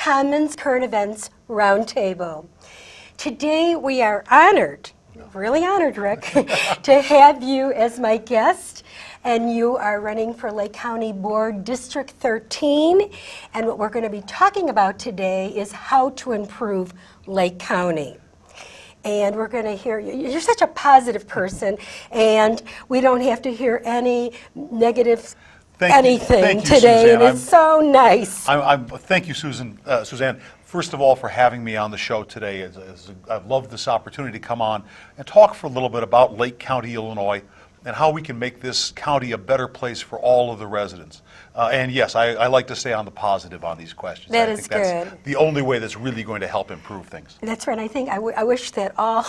Cahnmann's Current Events Roundtable. Today we are honored, really honored, Rick, to have you as my guest. And you are running for Lake County Board District 13. And what we're going to be talking about today is how to improve Lake County. And we're going to hear you. You're such a positive person, and we don't have to hear any negative anything today. Suzanne. And it's so nice. Thank you, Suzanne. First of all, for having me on the show today. I've loved this opportunity to come on and talk for a little bit about Lake County, Illinois, and how we can make this county a better place for all of the residents. And yes, I like to stay on the positive on these questions. That I is think that's good. the only way that's really going to help improve things. That's right. I think I wish that all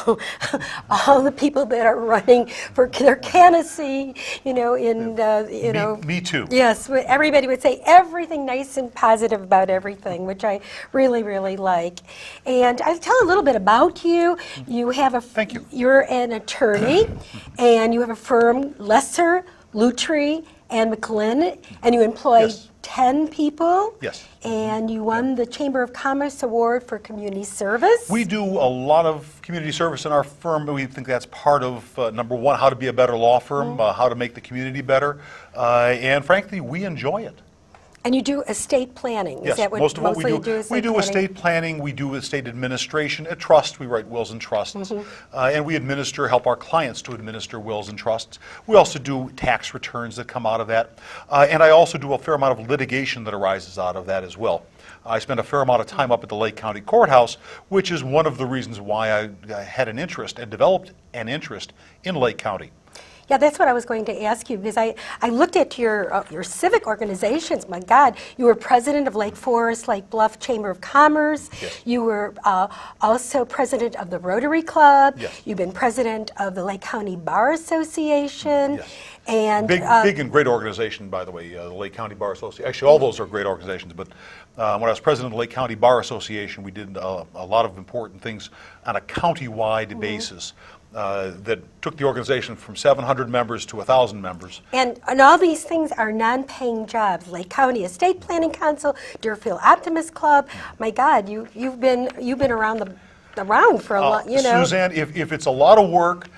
the people that are running for their candidacy, Me too. Yes, everybody would say everything nice and positive about everything, which I really, really like. And I'll tell a little bit about you. You have Thank you. You're an attorney, and you have a firm, Lesser, Lutry, and McLean, and you employ Yes. 10 people. Yes. And you won the Chamber of Commerce Award for Community Service. We do a lot of community service in our firm. We think that's part of, number one, how to be a better law firm, how to make the community better, and frankly, we enjoy it. And you do estate planning. Is Yes, that what most of what we mostly do. you do? We do estate planning, we do estate administration, a trust, we write wills and trusts, and we help our clients to administer wills and trusts. We also do tax returns that come out of that, and I also do a fair amount of litigation that arises out of that as well. I spend a fair amount of time up at the Lake County Courthouse, which is one of the reasons why I had an interest and developed an interest in Lake County. Yeah, that's what I was going to ask you, because I looked at your civic organizations. My God, you were president of Lake Forest, Lake Bluff Chamber of Commerce. Yes. You were also president of the Rotary Club. Yes. You've been president of the Lake County Bar Association. Yes. And Big and great organization, by the way, the Lake County Bar Association. Actually, all those are great organizations, but when I was president of the Lake County Bar Association, we did a lot of important things on a county-wide basis that took the organization from 700 members to 1,000 members. And all these things are non-paying jobs. Lake County Estate Planning Council, Deerfield Optimist Club. My God, you've been around for a lot. Suzanne, if it's a lot of work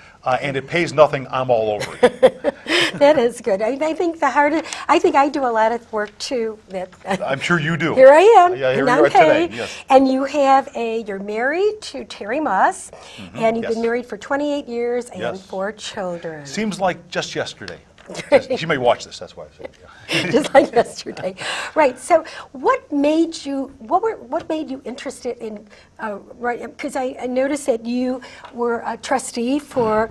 and it pays nothing, I'm all over it. That is good. I think I think I do a lot of work too. I'm sure you do. Here I am, Yeah, here you are non-paid, today. Yes. and you're married to Terry Moss, and you've yes. been married for 28 years and Yes. 4 children. Seems like just yesterday. She may watch this. That's why I said. Yeah. Just like yesterday, right? So, what made you interested in right? Because I noticed that you were a trustee for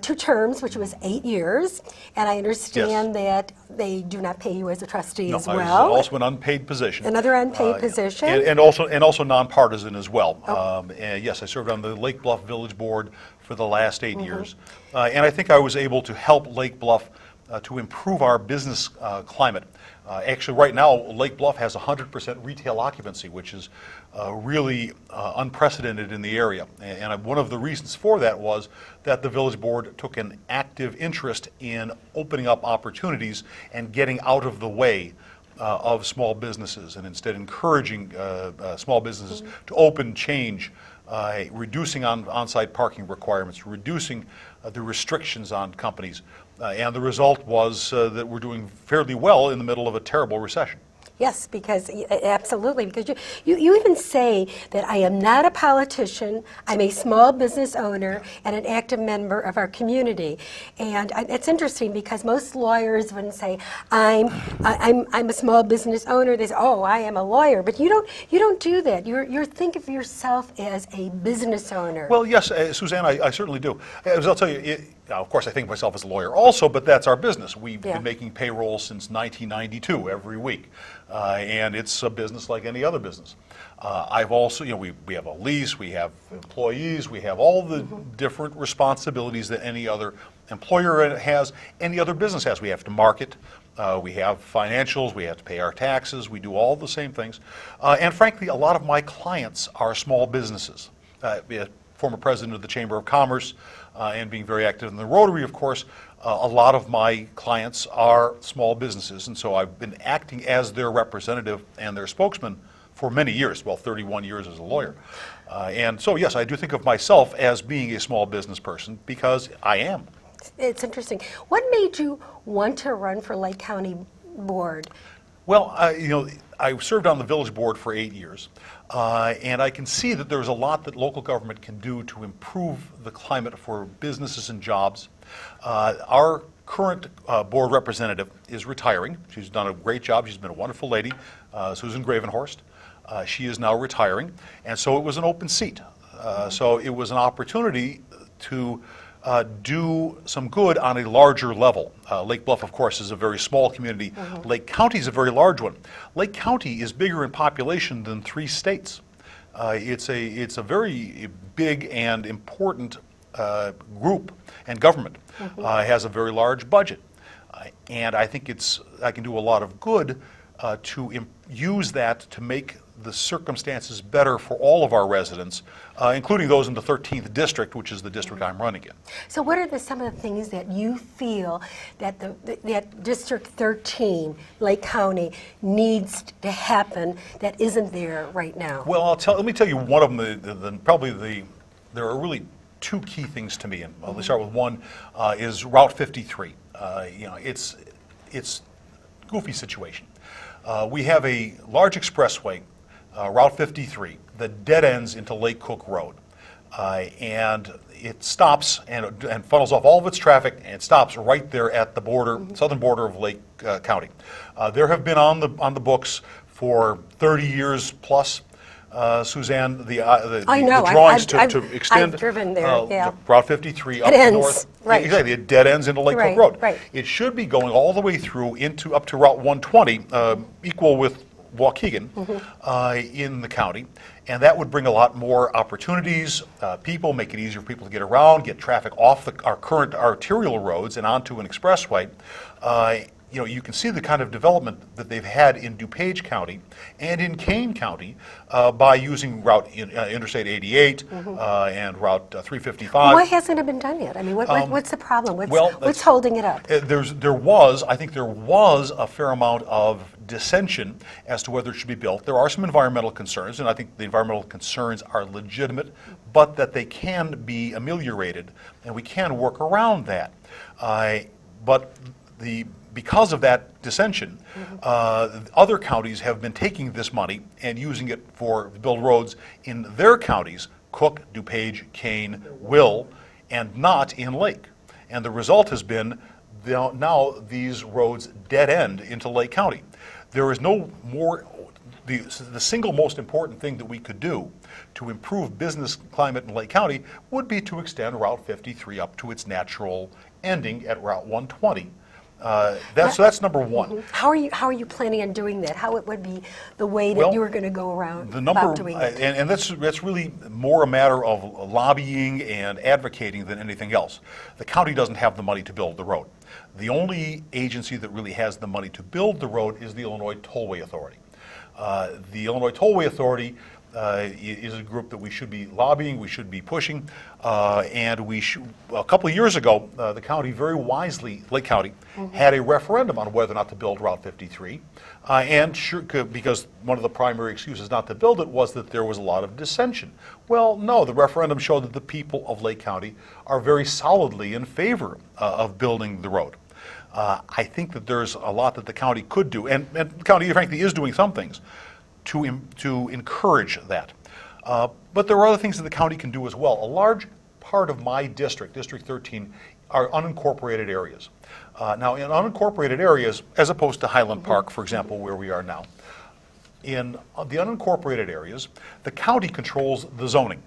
2 terms, which was 8 years, and I understand that they do not pay you as a trustee as well. I was also an unpaid position. Another unpaid position, and also nonpartisan as well. And yes, I served on the Lake Bluff Village Board for the last 8 years, and I think I was able to help Lake Bluff to improve our business climate. Actually, right now, Lake Bluff has 100% retail occupancy, which is really unprecedented in the area. And one of the reasons for that was that the village board took an active interest in opening up opportunities and getting out of the way of small businesses, and instead encouraging small businesses to open, change, reducing on-site parking requirements, reducing the restrictions on companies. And the result was that we're doing fairly well in the middle of a terrible recession. Yes, because absolutely, because you even say that I am not a politician, I'm a small business owner and an active member of our community. And it's interesting because most lawyers wouldn't say I'm a small business owner. They say, oh, I am a lawyer, but you don't do that. You think of yourself as a business owner. Well, yes, Suzanne, I certainly do. As I'll tell you. Now, of course, I think of myself as a lawyer also, but that's our business. We've been making payroll since 1992 every week, and it's a business like any other business. I've also, we have a lease, we have employees, we have all the different responsibilities that any other employer has, any other business has. We have to market, we have financials, we have to pay our taxes, we do all the same things. And frankly, a lot of my clients are small businesses. Former president of the Chamber of Commerce, and being very active in the Rotary, of course, a lot of my clients are small businesses, and so I've been acting as their representative and their spokesman for many years, well, 31 years as a lawyer. And so, yes, I do think of myself as being a small business person because I am. It's interesting. What made you want to run for Lake County Board? Well, I served on the village board for 8 years, and I can see that there's a lot that local government can do to improve the climate for businesses and jobs. Our current board representative is retiring. She's done a great job. She's been a wonderful lady, Susan Gravenhorst. She is now retiring, and so it was an open seat. So it was an opportunity to do some good on a larger level. Lake Bluff, of course, is a very small community. Lake County is a very large one. Lake County is bigger in population than 3 states. It's a very big and important group, and government has a very large budget. And I think I can do a lot of good to use that to make the circumstances better for all of our residents, including those in the 13th district, which is the district I'm running in. So what are some of the things that you feel that that District 13, Lake County, needs to happen that isn't there right now? Well, let me tell you one of them. There are really 2 key things to me, and I'll start with one. Is Route 53. It's a goofy situation. We have a large expressway, Route 53, that dead ends into Lake Cook Road. And it stops and funnels off all of its traffic, and it stops right there at the border, southern border of Lake County. There have been on the books for 30 years plus, Suzanne, the drawings to extend I've driven there, Route 53 up It to ends, north. right. Exactly, it dead ends into Lake Cook Road. Right. It should be going all the way through up to Route 120, equal with Waukegan in the county, and that would bring a lot more opportunities, people, make it easier for people to get around, get traffic off our current arterial roads and onto an expressway. You can see the kind of development that they've had in DuPage County and in Kane County by using Interstate 88 and Route 355. Why hasn't it been done yet? I mean, what's the problem? What's holding it up? I think there was a fair amount of dissension as to whether it should be built. There are some environmental concerns, and I think the environmental concerns are legitimate, but that they can be ameliorated, and we can work around that. Because of that dissension, other counties have been taking this money and using it to build roads in their counties, Cook, DuPage, Kane, Will, and not in Lake. And the result has been now these roads dead end into Lake County. There is no more, the single most important thing that we could do to improve business climate in Lake County would be to extend Route 53 up to its natural ending at Route 120. That's number one. How are you planning on doing that? How it would be the way that you were going to go around about doing it? And that's really more a matter of lobbying and advocating than anything else. The county doesn't have the money to build the road. The only agency that really has the money to build the road is the Illinois Tollway Authority. The Illinois Tollway Authority is a group that we should be lobbying, we should be pushing, and a couple of years ago, the county very wisely, Lake County, had a referendum on whether or not to build Route 53, because one of the primary excuses not to build it was that there was a lot of dissension. Well, no, the referendum showed that the people of Lake County are very solidly in favor of building the road. I think that there's a lot that the county could do, and the county, frankly, is doing some things to encourage that. But there are other things that the county can do as well. A large part of my district, District 13, are unincorporated areas. Now, in unincorporated areas, as opposed to Highland Park, for example, where we are now, in the unincorporated areas, the county controls the zoning.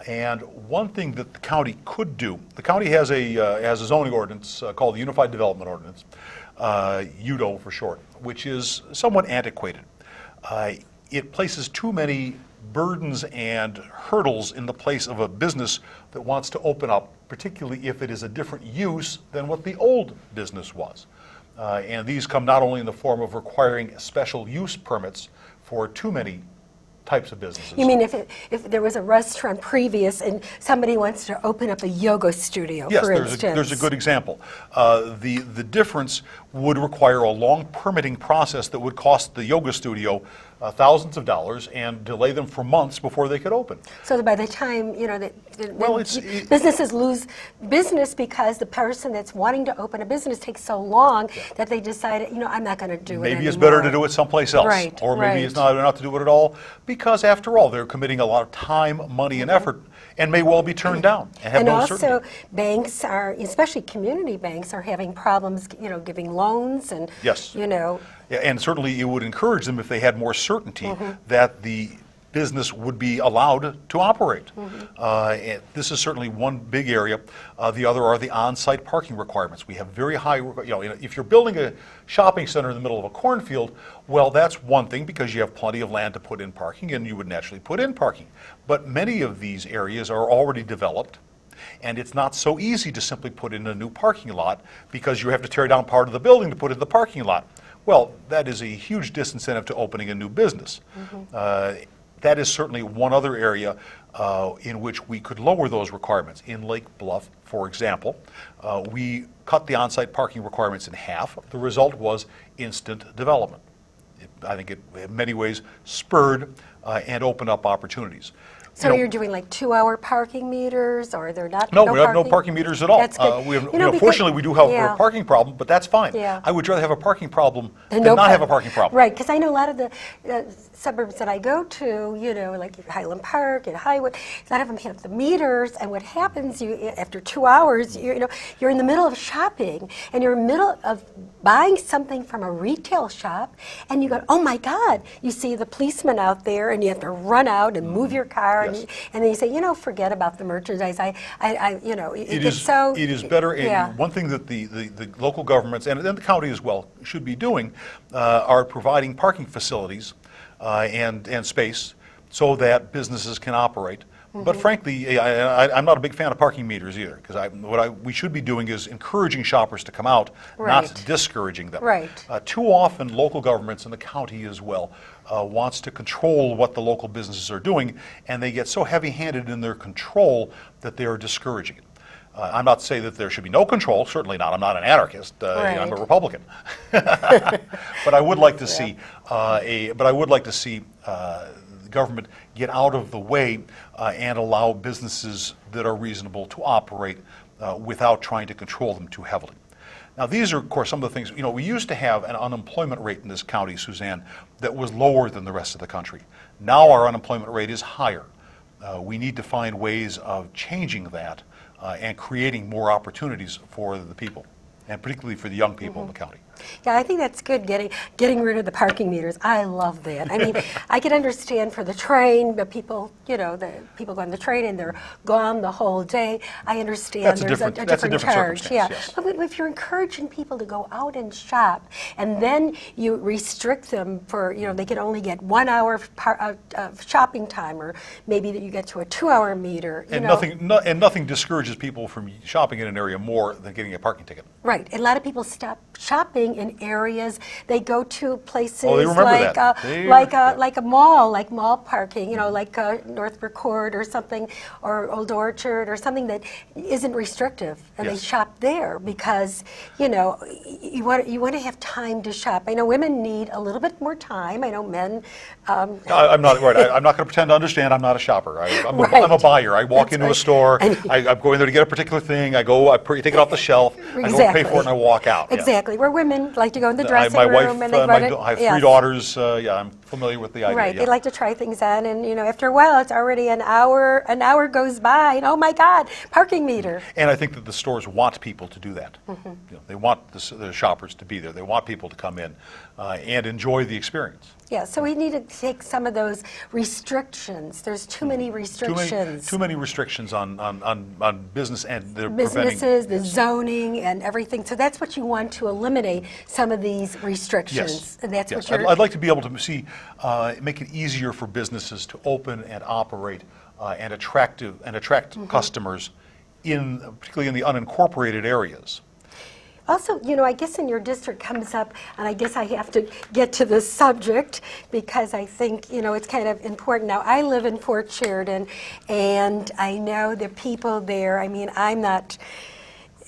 And one thing that the county could do, the county has a zoning ordinance called the Unified Development Ordinance, UDO for short, which is somewhat antiquated. It places too many burdens and hurdles in the place of a business that wants to open up, particularly if it is a different use than what the old business was. And these come not only in the form of requiring special use permits for too many types of businesses. You mean if there was a restaurant previous and somebody wants to open up a yoga studio, for instance? Yes, there's a good example. The difference would require a long permitting process that would cost the yoga studio thousands of dollars and delay them for months before they could open. So that by the time, Well, businesses lose business because the person that's wanting to open a business takes so long that they decide, I'm not going to do it Maybe anymore. it's better to do it someplace else. Right, Or maybe right. it's not to do it at all, because after all, they're committing a lot of time, money, and effort, and may well be turned down and have And no also, certainty. banks are, especially community banks, are having problems, giving loans and, Yes. Yeah, and certainly it would encourage them if they had more certainty that the business would be allowed to operate. And this is certainly one big area. The other are the on-site parking requirements. We have very high, if you're building a shopping center in the middle of a cornfield, well, that's one thing because you have plenty of land to put in parking and you would naturally put in parking. But many of these areas are already developed, and it's not so easy to simply put in a new parking lot because you have to tear down part of the building to put in the parking lot. Well, that is a huge disincentive to opening a new business. That is certainly one other area in which we could lower those requirements. In Lake Bluff, for example, we cut the on-site parking requirements in half. The result was instant development. I think it in many ways spurred and opened up opportunities. So you're doing like 2-hour parking meters, or they're not? No, we have no parking meters at all. That's good. We have, because- fortunately, we do have yeah. a parking problem, but that's fine. Yeah. I would rather have a parking problem than no not have a par- parking problem. Right, because I know a lot of the suburbs that I go to, like Highland Park and Highwood, a lot of them have the meters, and what happens, after 2 hours, you're in the middle of shopping, and you're in the middle of buying something from a retail shop, and you go, oh my God, you see the policeman out there, and you have to run out and move your car, Yes. and then you say, forget about the merchandise. It gets It is better. And Yeah. one thing that the local governments and the county as well should be doing are providing parking facilities and space so that businesses can operate. But frankly, I'm not a big fan of parking meters either, because we should be doing is encouraging shoppers to come out, not Right. discouraging them. Right. Too often, local governments and the county as well wants to control what the local businesses are doing, and they get so heavy-handed in their control that they are discouraging it. I'm not saying that there should be no control, certainly not. I'm not an anarchist. I'm a Right. Republican. But I would like to see the government get out of the way and allow businesses that are reasonable to operate without trying to control them too heavily. Now, these are, of course, some of the things, we used to have an unemployment rate in this county, Suzanne, that was lower than the rest of the country. Now our unemployment rate is higher. We need to find ways of changing that and creating more opportunities for the people, and particularly for the young people in the county. Yeah, I think that's good, getting rid of the parking meters. I love that. I mean, I can understand for the train, but people, the people go on the train and they're gone the whole day. I understand That's a there's different- a that's a different different charge. Yeah, circumstance, yes. but if you're encouraging people to go out and shop, and then you restrict them for, they can only get 1 hour of shopping time, or maybe that you get to a 2-hour meter. And nothing discourages people from shopping in an area more than getting a parking ticket. Right. A lot of people stop shopping in areas. They go to places Oh, they remember like that. like a mall, like mall parking, like Northbrook Court or something, or Old Orchard or something that isn't restrictive, and Yes. they shop there because you want to have time to shop. I know women need a little bit more time. I know men. I'm not right. I'm not going to pretend to understand. I'm not a shopper. I'm Right. a buyer. I walk That's into a right. store. And- I'm going there to get a particular thing. I take it off the shelf. I go pay Exactly. for it and I walk out. Yeah. Exactly. Where women like to go in the dressing my room wife, and they run it. I have yes. 3 daughters. I'm familiar with the idea. Right, yeah. they like to try things on, and after a while, it's already an hour. An hour goes by, and oh my God, parking meter. And I think that the stores want people to do that. Mm-hmm. They want the shoppers to be there. They want people to come in and enjoy the experience. Yeah, so we need to take some of those restrictions. There's too many restrictions. Too many restrictions on business, and they're Businesses, preventing. the zoning, and everything. So that's what you want to eliminate, some of these restrictions. Yes. And that's Yes. what you're. I'd like to be able to make it easier for businesses to open and operate and attract Mm-hmm. customers particularly in the unincorporated areas. Also, I guess in your district comes up, and I guess I have to get to this subject because I think, it's kind of important. Now, I live in Fort Sheridan, and I know the people there. I mean, I'm not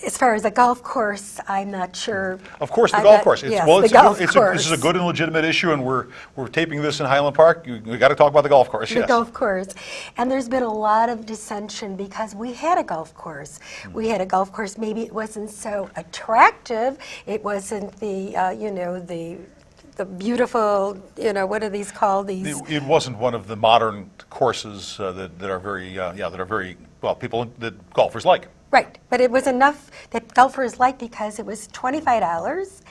as far as a golf course, I'm not sure. Of course, the I'm golf not- course. yes, Well, the golf course. this is a good and legitimate issue, and we're taping this in Highland Park. We got to talk about the golf course. The Yes. golf course. And there's been a lot of dissension because we had a golf course. We had a golf course, maybe it wasn't so attractive. It wasn't the, the beautiful, what are these called? These. It wasn't one of the modern courses that are very, that are very, well, that golfers like. Right, but it was enough that golfers liked because it was $25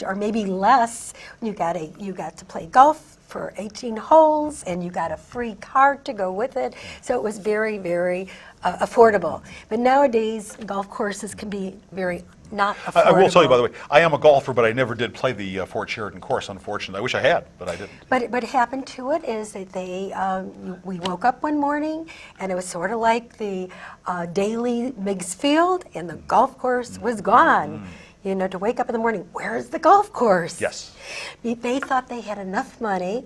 or maybe less. You got to play golf for 18 holes, and you got a free cart to go with it. So it was very, very affordable. But nowadays, golf courses can be very not affordable. I will tell you, by the way, I am a golfer, but I never did play the Fort Sheridan course, unfortunately. I wish I had, but I didn't. But what happened to it is that we woke up one morning, and it was sort of like the daily Meigs Field, and the golf course was gone. To wake up in the morning, where's the golf course? Yes. They thought they had enough money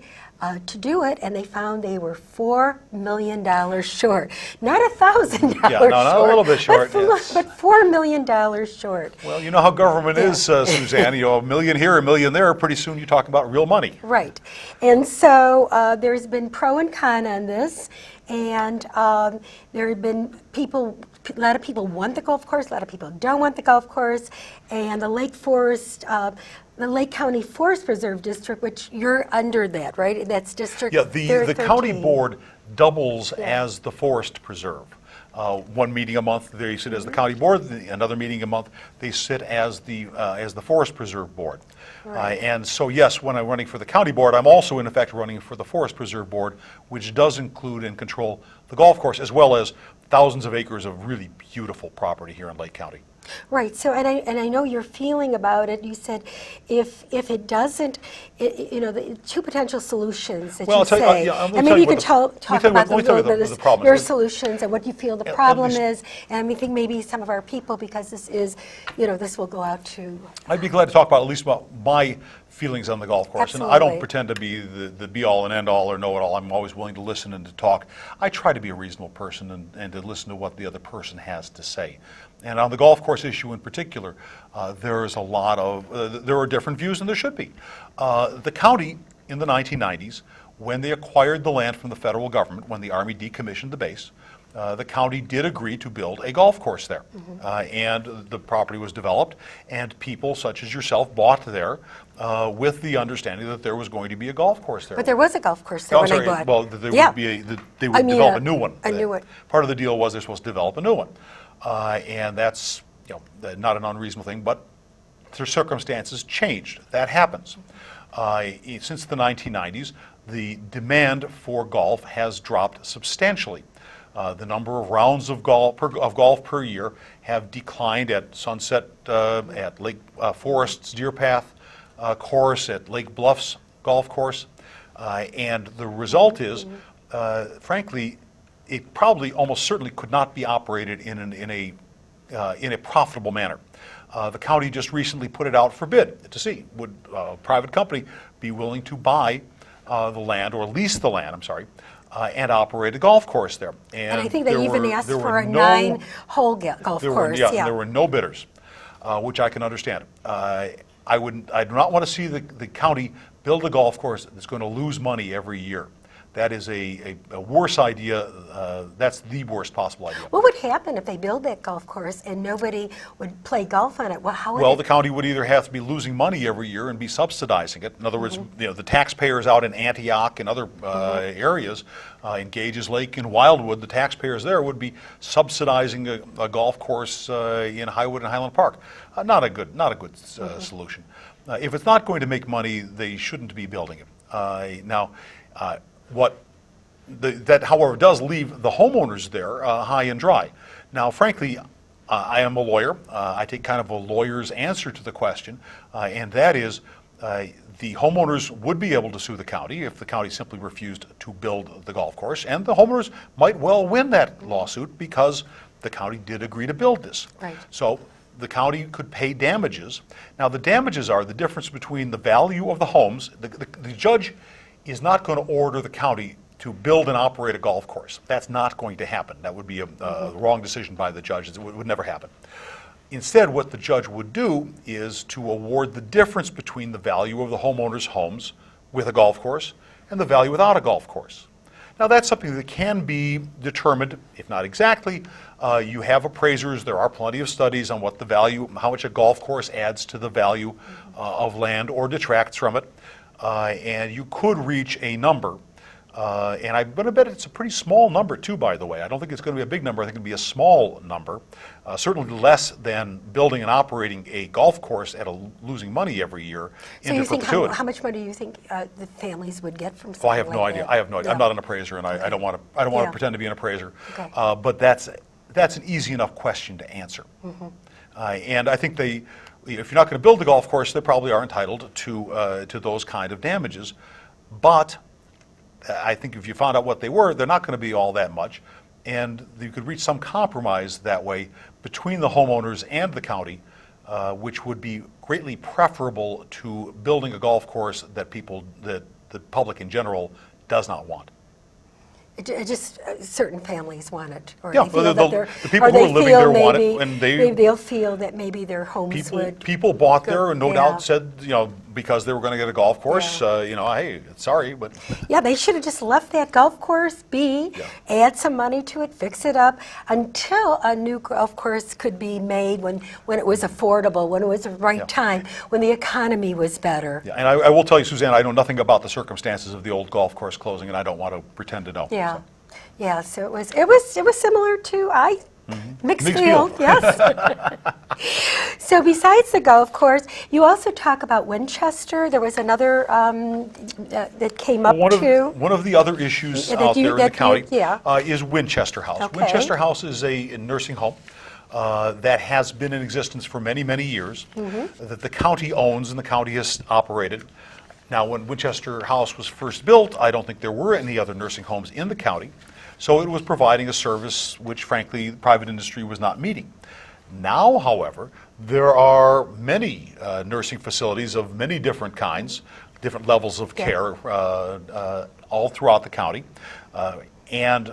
to do it, and they found they were $4 million short. Not $1,000 short. Yeah, no, not a little bit short, yes. But $4 million short. Well, you know how government is, Suzanne. A million here, a million there. Pretty soon you're talking about real money. Right. And so there's been pro and con on this, and there have been a lot of people want the golf course, a lot of people don't want the golf course, and the the Lake County Forest Preserve District, which you're under that, right? That's District Yeah, the county 13. board doubles as the forest preserve. One meeting a month, they sit as the county board. Another meeting a month, they sit as the forest preserve board. Right. And so, yes, when I'm running for the county board, I'm also in effect running for the forest preserve board, which does include and control the golf course, as well as thousands of acres of really beautiful property here in Lake County. Right. So, and I know your feeling about it. You said if it doesn't, the two potential solutions that Well, you I'll tell you- say, yeah, let me and tell maybe you you what could the- let me talk tell you about what- let me tell you the problem your is. solutions and what you feel the At problem least- is, and I think maybe some of our people, because this is, this will go out to. I'd be glad to talk about at least about my feelings on the golf course. And I don't Absolutely. pretend to be the be-all and end-all or know-it-all. I'm always willing to listen and to talk. I try to be a reasonable person and to listen to what the other person has to say. And on the golf course issue in particular, there are different views, and there should be. The county in the 1990s, when they acquired the land from the federal government, when the Army decommissioned the base, the county did agree to build a golf course there. And the property was developed, and people such as yourself bought there with the understanding that there was going to be a golf course there. But there was a golf course there Oh, when sorry, I bought. well, there Yeah. would be they would develop a new one. A new one. Part of the deal was they're supposed to develop a new one. And that's not an unreasonable thing, but their circumstances changed. That happens. Since the 1990s, the demand for golf has dropped substantially. The number of rounds of golf per year have declined at Sunset, at Lake Forest's Deer Path course, at Lake Bluff's golf course, and the result is, frankly, it probably almost certainly could not be operated in a profitable manner. The county just recently put it out for bid to see would a private company be willing to buy the land or lease the land. I'm sorry. And operate a golf course there. And I think they even asked there for were a no- 9-hole golf course. and there were no bidders, which I can understand. I do not want to see the county build a golf course that's going to lose money every year. That is a worse idea. That's the worst possible idea. What would happen if they build that golf course and nobody would play golf on it? Well, how would Well, it- the county would either have to be losing money every year and be subsidizing it. In other words, the taxpayers out in Antioch and other areas, in Gages Lake and Wildwood, the taxpayers there would be subsidizing a golf course in Highwood and Highland Park. Not a good solution. If it's not going to make money, they shouldn't be building it. That, however, does leave the homeowners there high and dry. Now, frankly, I am a lawyer. I take kind of a lawyer's answer to the question, and that is the homeowners would be able to sue the county if the county simply refused to build the golf course, and the homeowners might well win that lawsuit because the county did agree to build this. Right. So the county could pay damages. Now, the damages are the difference between the value of the homes. The judge is not going to order the county to build and operate a golf course. That's not going to happen. That would be a wrong decision by the judge. It would never happen. Instead, what the judge would do is to award the difference between the value of the homeowner's homes with a golf course and the value without a golf course. Now, that's something that can be determined, if not exactly. You have appraisers. There are plenty of studies on what the value, how much a golf course adds to the value of land or detracts from it. And you could reach a number. And I'm going to bet it's a pretty small number, too, by the way. I don't think it's going to be a big number. I think it'll be a small number, certainly less than building and operating a golf course at losing money every year So into you think perpetuity. how much money do you think the families would get from Oh, something I have no like idea. that? I have no idea. I'm Yeah. not an appraiser, and I don't want to Yeah. pretend to be an appraiser. Okay. But that's an easy enough question to answer. And I think if you're not going to build a golf course, they probably are entitled to those kind of damages. But I think if you found out what they were, they're not going to be all that much. And you could reach some compromise that way between the homeowners and the county, which would be greatly preferable to building a golf course that the public in general does not want. Just certain families want it, or Yeah, they feel well, that the people who are living there want it, and maybe they'll feel that maybe their homes would. People bought there and no Yeah. doubt said, because they were going to get a golf course, hey, sorry, but Yeah, they should have just left that golf course be, Yeah. add some money to it, fix it up, until a new golf course could be made when it was affordable, when it was the right Yeah. time, when the economy was better. yeah. And I will tell you, Suzanne, I know nothing about the circumstances of the old golf course closing, and I don't want to pretend to know. Yeah, So. yeah. So it was similar to mixed Mixed field, field. yes. So besides the golf course, you also talk about Winchester. There was another that came up too. One of the other issues That out you- there in the that you- county yeah. Is Winchester House. Okay. Winchester House is a nursing home that has been in existence for many, many years, that the county owns and the county has operated. Now, when Winchester House was first built, I don't think there were any other nursing homes in the county, so it was providing a service which, frankly, the private industry was not meeting. Now, however, there are many nursing facilities of many different kinds, different levels of care, all throughout the county, and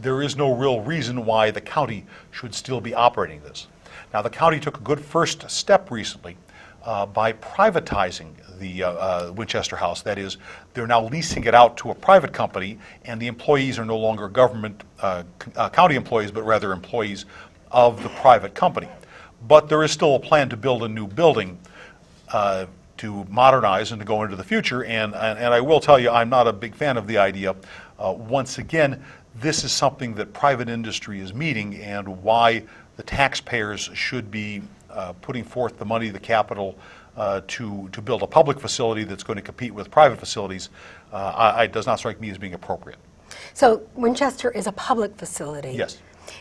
there is no real reason why the county should still be operating this. Now, the county took a good first step recently by privatizing the Winchester House. That is, they're now leasing it out to a private company, and the employees are no longer government county employees, but rather employees of the private company. But there is still a plan to build a new building to modernize and to go into the future, and I will tell you, I'm not a big fan of the idea. Once again, this is something that private industry is meeting, and why the taxpayers should be putting forth the money, the capital, to build a public facility that's going to compete with private facilities does not strike me as being appropriate. So Winchester is a public facility. Yes.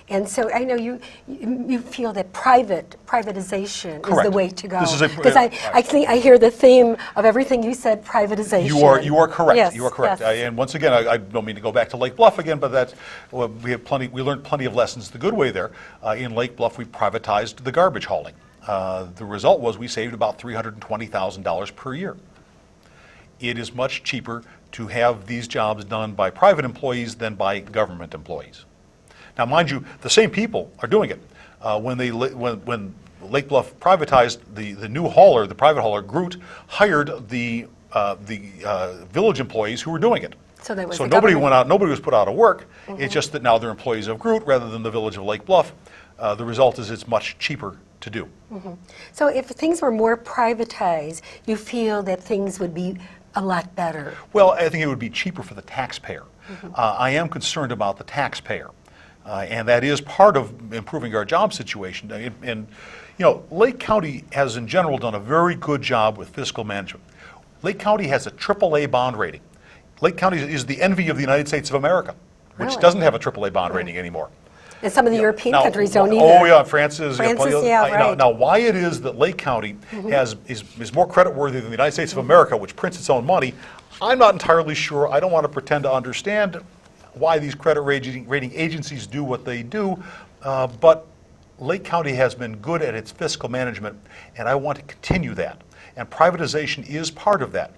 And so I know you feel that privatization is the Correct. way to go. This is a- Because right. I think I hear the theme of everything you said, privatization. You are correct. Yes, You are correct. yes. And once again, I don't mean to go back to Lake Bluff again, but we learned plenty of lessons the good way there. In Lake Bluff, we privatized the garbage hauling. The result was we saved about $320,000 per year. It is much cheaper to have these jobs done by private employees than by government employees. Now, mind you, the same people are doing it. When Lake Bluff privatized the new hauler, the private hauler, Groot, hired the village employees who were doing it. So there was So a nobody government- went out, nobody was put out of work. It's just that now they're employees of Groot rather than the village of Lake Bluff. The result is it's much cheaper to do. So if things were more privatized, you feel that things would be a lot better. Well, I think it would be cheaper for the taxpayer. I am concerned about the taxpayer, and that is part of improving our job situation. And Lake County has in general done a very good job with fiscal management. Lake County has a AAA bond rating. Lake County is the envy of the United States of America, which Really? doesn't have a AAA bond rating anymore. And some of the European Now, countries don't either. Oh yeah, France is. France plenty is, of- yeah, now, right. now, why it is that Lake County is more creditworthy than the United States of America, which prints its own money, I'm not entirely sure. I don't want to pretend to understand why these credit rating agencies do what they do, but Lake County has been good at its fiscal management, and I want to continue that. And privatization is part of that.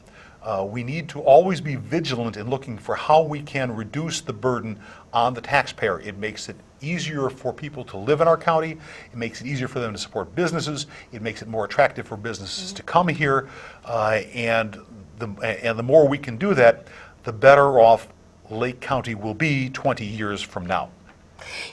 We need to always be vigilant in looking for how we can reduce the burden on the taxpayer. It makes it easier for people to live in our county. It makes it easier for them to support businesses. It makes it more attractive for businesses to come here. And the more we can do that, the better off Lake County will be 20 years from now.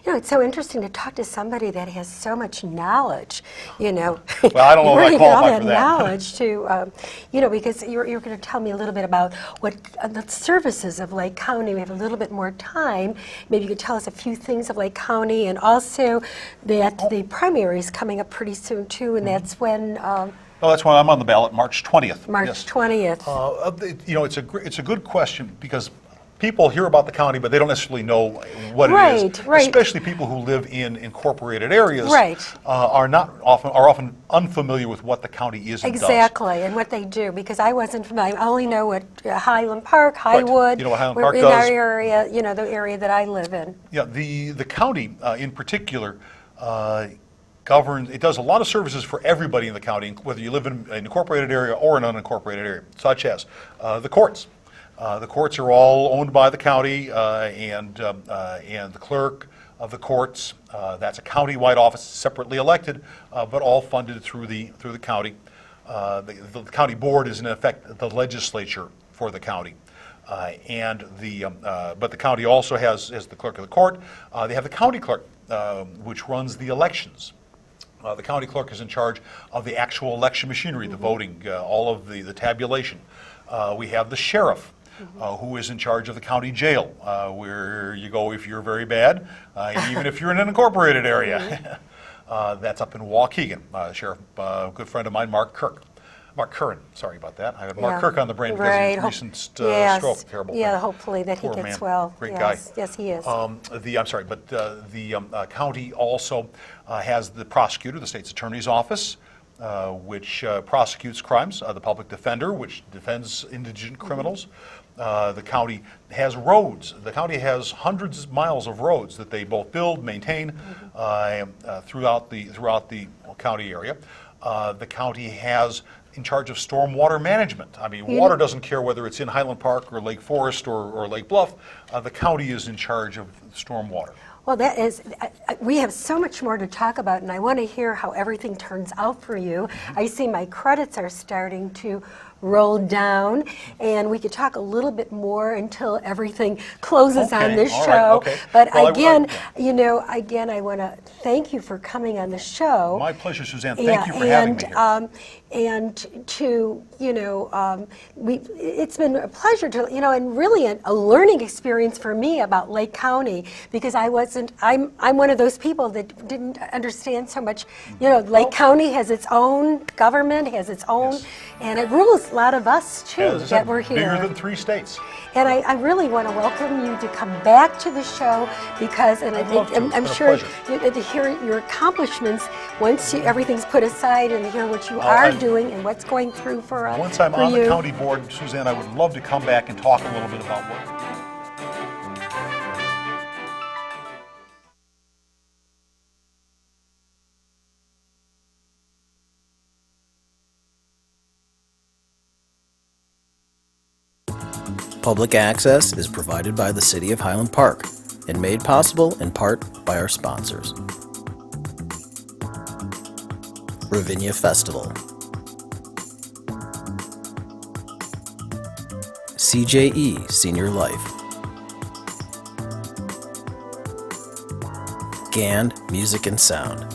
You know, it's so interesting to talk to somebody that has so much knowledge, you know. Well, I don't know if I qualify for that. Knowledge to, you know, because you're going to tell me a little bit about what the services of Lake County. We have a little bit more time. Maybe you could tell us a few things of Lake County, and also that the primary is coming up pretty soon too, and that's when. Well, that's when I'm on the ballot, March 20th. March Yes. 20th. You know, it's a good question because people hear about the county, but they don't necessarily know what it is. Right. Especially people who live in incorporated areas Right. are often unfamiliar with what the county is and does. Exactly, and what they do, because I wasn't familiar. I only know what Highland Park, Highwood. You know what Highland we're Park in does. our area, you know, the area that I live in. Yeah, the county in particular governs. It does a lot of services for everybody in the county, whether you live in an incorporated area or an unincorporated area, such as the courts. The courts are all owned by the county, and the clerk of the courts. That's a county-wide office, separately elected, but all funded through the county. The county board is in effect the legislature for the county, but the county also has, as the clerk of the court, they have the county clerk, which runs the elections. The county clerk is in charge of the actual election machinery, the voting, all of the tabulation. We have the sheriff, who is in charge of the county jail, where you go if you're very bad, even if you're in an incorporated area. That's up in Waukegan. Sheriff, a good friend of mine, Mark Curran, sorry about that. I had Mark Kirk on the brain because of his recent stroke, terrible thing. Hopefully that Poor he gets man. well. Great yes. guy. Yes, he is. I'm sorry, but the county also has the prosecutor, the state's attorney's office, which prosecutes crimes, the public defender, which defends indigent criminals. The county has roads. The county has hundreds of miles of roads that they both build, maintain throughout the county area. The county has in charge of stormwater management. I mean, water doesn't care whether it's in Highland Park or Lake Forest or Lake Bluff. The county is in charge of stormwater. Well, that is, we have so much more to talk about, and I want to hear how everything turns out for you. I see my credits are starting to roll down, and we could talk a little bit more until everything closes on this all show. right, okay. But Well, again, I want to thank you for coming on the show. My pleasure, Suzanne. Thank you for having me here. And to, it's been a pleasure to, and really a learning experience for me about Lake County, because I'm one of those people that didn't understand so much, Lake County has its own government, has its own, and it rules a lot of us too that we're here. Bigger than 3 states. And I really want to welcome you to come back to the show, because, and I'm sure to hear your accomplishments once everything's put aside, and to hear what you are doing and what's going through for us. Once I'm on the county board, Suzanne, I would love to come back and talk a little bit about what. Public access is provided by the City of Highland Park and made possible in part by our sponsors. Ravinia Festival, CJE Senior Life, Gand Music and Sound,